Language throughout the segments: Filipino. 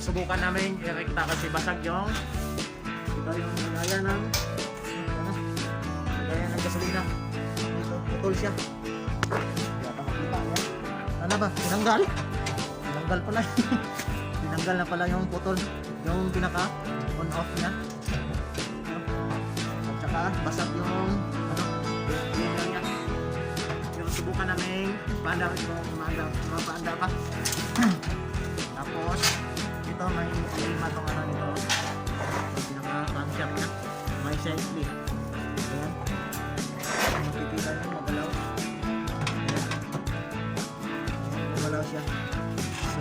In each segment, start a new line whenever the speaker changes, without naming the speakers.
susubukan namin i-rekta kasi basag yung ito yung gaya ng gasolina. Putol siya. Kaya makita yan. Ano ba? Tinanggal? Tinanggal pala. Tinanggal na pala yung putol. Yung pinaka on off niya. At saka basag yung linya niya. Pero subukan namin paandar kung mapaandar pa. Tapos ito may lima tong ano nito. Pinaka camshaft niya. May safety. Ayan. Makikita nyo magalaw. Ayan. Magalaw siya. So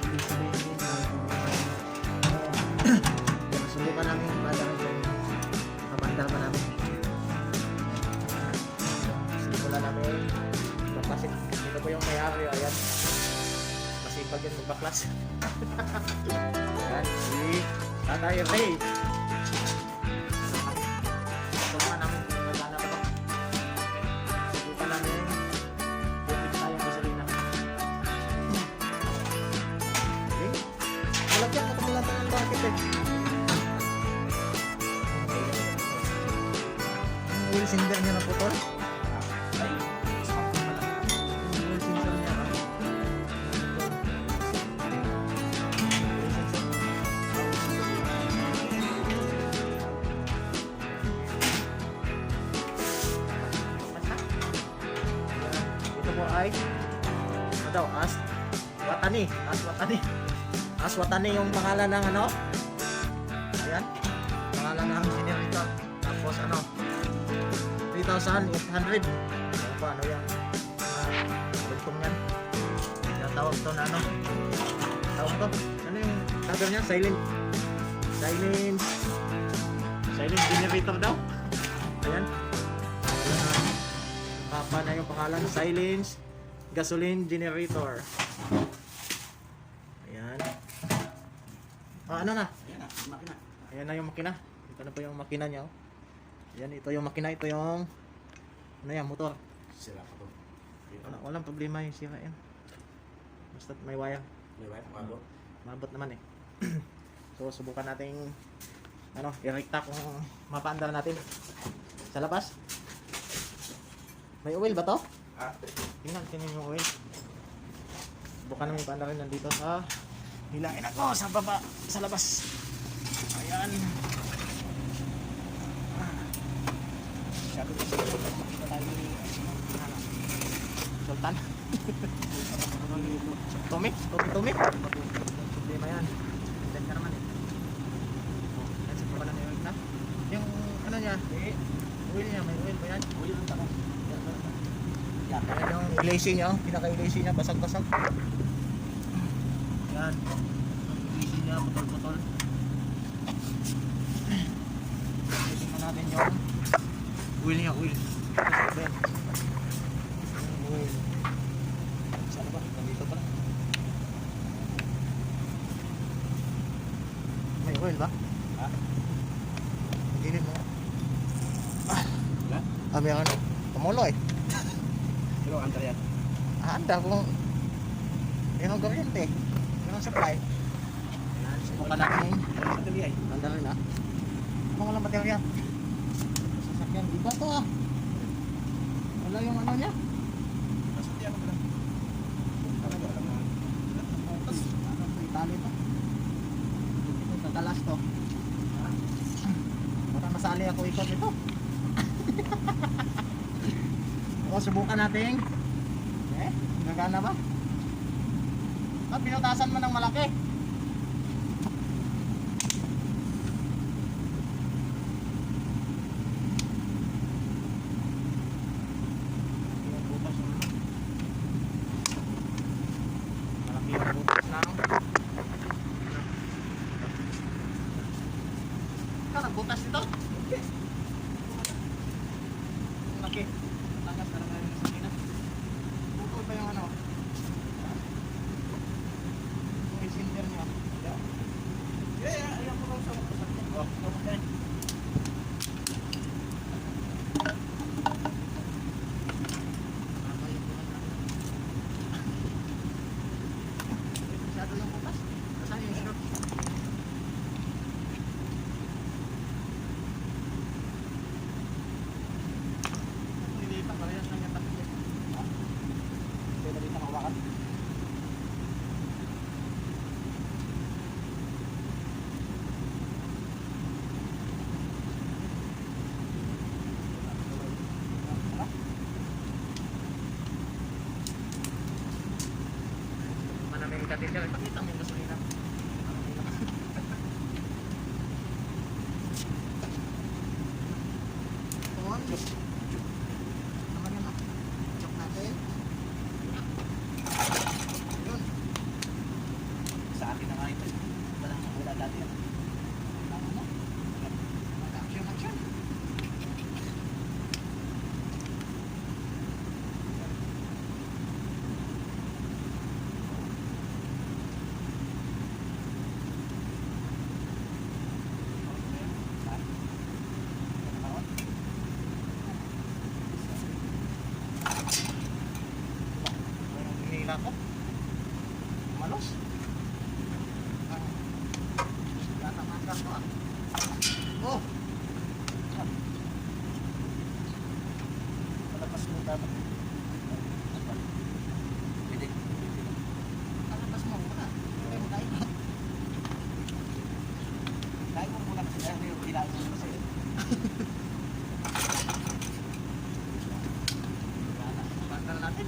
ibig sabihin subukan namin paandar kung mapandar pa namin. Simula namin kasi ito po yung may-ari. Ayan. Masipag yun magbaklas. Ayan, si Tatay Ray. Subukan namin kung nagana pa ito. Subukan namin bukit tayong gasolina. Okay. Malagyan, nakamulatan ng bakit eh. Ang oil cylinder niya na putol. Ay ano daw, Aswatani yung pangalan ng ano, ayan, pangalan ng generator. Tapos ano 3,800 ano pa, ano yan, lugtong yan, yung tawag to na ano, tawag to, ano yung tawag niya, silent generator daw. Ayan, papa na yung pangalan, silence gasoline generator. Ayan. Ano na?
Makina.
Ayan na yung makina. Ito na po yung makina niya. Ayan, ito yung makina. Ito yung ano yan, motor.
Sira pa to.
Walang problema yung sira yan. Basta may wire.
May wire, mabot.
Mabot naman eh. So, subukan nating ano, i-rekta kung mapaandar natin. Sa labas. May oil ba to? Tingnan yung oil. Subukan namin paandar rin nandito sa hilain ako sa baba, sa labas. Ayan. Sabi ko sa dito tayo ni Sultan. Tumi. Problema yan. Then ka naman eh. Yan, subukan namin yung rekta. Yung ano niya, oil niya, may oil ba yan?
Oil ang tanong.
Yan yung ilacy niya, pinaka-ilacy niya, basag-basag. Yan. Yung ilacy niya, putol-putol. Tingnan natin yung oil niya, oil. Yung oil. Saan ba? Nandito pala. May oil ba?
Ha?
Gilid mo.
Wala?
Meron. Tumulo eh.
Pero andar yan.
Handa kung yung kuryente, yung supply. Ayan, subukan natin.
Sandali ay.
Handa rin ah. Ano walang baterya? Sasakyan, iba to ah. Wala yung ano niya.
Sandali ako pala. Talaga alam mo.
Tapos, ano ito, itali to. Ito, kakalas to. Parang masali ako ikot ito. O, subukan natin. Nagana ba? Pinutasan mo ng malaki. Yung butas mo. Malaki yung butas lang. Nagbutas nito? Laki. Takas na lang yung sakina. Bukod pa yung ano? Yung cylinder niya.
Ayaw ko lang sa mga. Okay.
Masyado yung butas. Nasaan yung teacher. Pakita mo yung gasolina. On. Naman yan ah. Check natin. Yun. Sa akin na nga ito. Wala dati yan. Ano? Action. Hinila ko. Malos. Tatamaan ko ah. Oh! Palapas mo dapat. Pwede. Palapas mo muna. Kain mo muna kasi dahil yung hilain mo kasi. Bandal natin.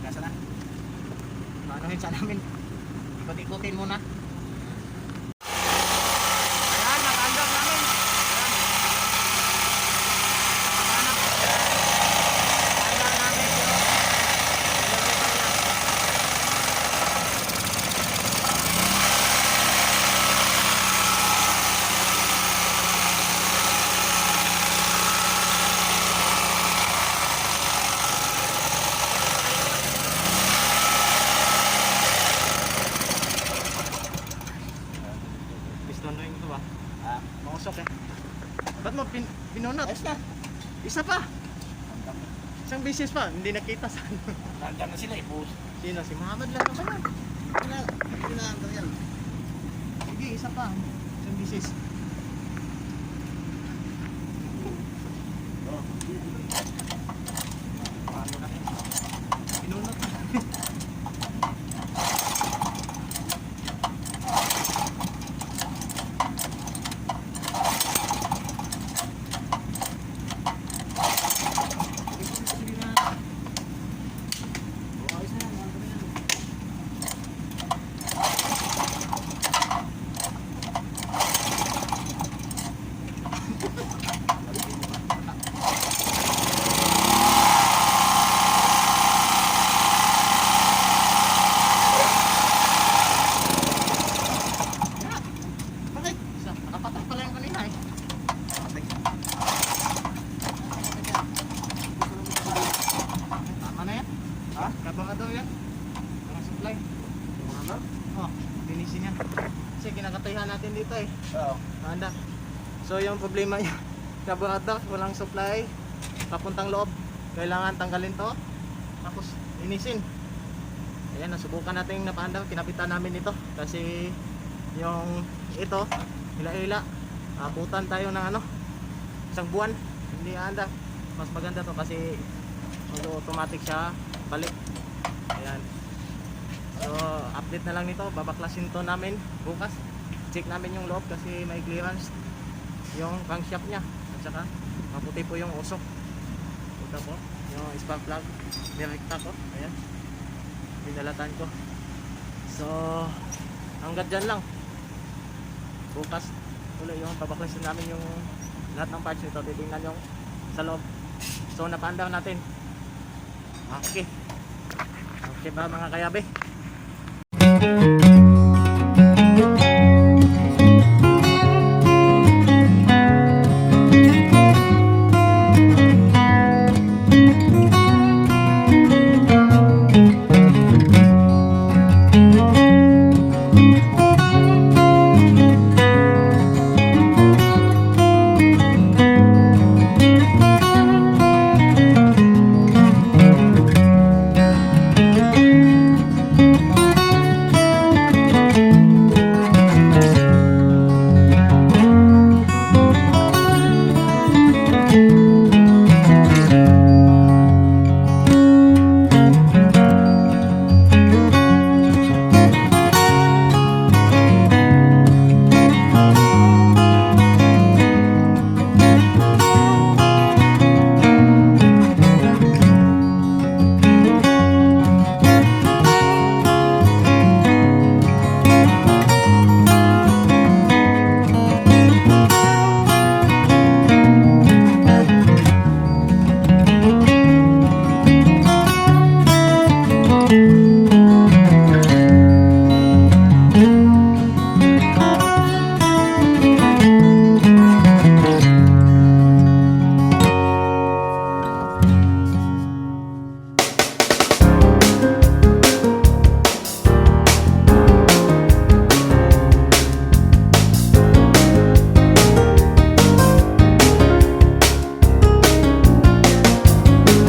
Gasa na. Maanohin sa namin. Ikot-ikotin muna. Ayan, nakaandam namin. Nakaandam namin yung elevator niya. Piston ring ito ba? Mausok eh. Ba't mo pinunot?
Ayos na.
Isa pa. Isang bisis pa. Hindi nakita sa ano.
Nandiyan na sila eh. Bus.
Sino? Si Muhammad lang naman yan.
Kailangan yan.
Sige, isa pa. Isang bisis.
Oh.
Paano na? Pinunot na. Bakit? Nakapatak pala yung kanina eh. Tama na yan.
Ha?
Kabanga daw yan. Ang supply.
Ano?
Oh, linisin yan. Kasi kinakatayan natin dito eh.
Oo.
Anda. So yung problema niya, kabanga daw, walang supply. Papuntang loob. Kailangan tanggalin to. Tapos linisin. Ayan, nasubukan natin napaanda. Kinapitan namin ito. Kasi yung ito, hila-hila. Abutan tayo ng ano, isang buwan. Hindi anda. Mas maganda to kasi automatic siya balik. Ayan. So update na lang nito. Babaklasin to namin bukas. Check namin yung loob kasi may clearance yung crankshaft niya. At saka maputi po yung usok. Ito po, yung spark plug. Direkta ko. Ayan. Pinalatan ko. So hanggang dyan lang. Bukas ulit yung babaklasin namin yung lahat ng parts nito. Titingnan yung sa loob. So napaandaw natin. Okay. Okay ba mga kayabe?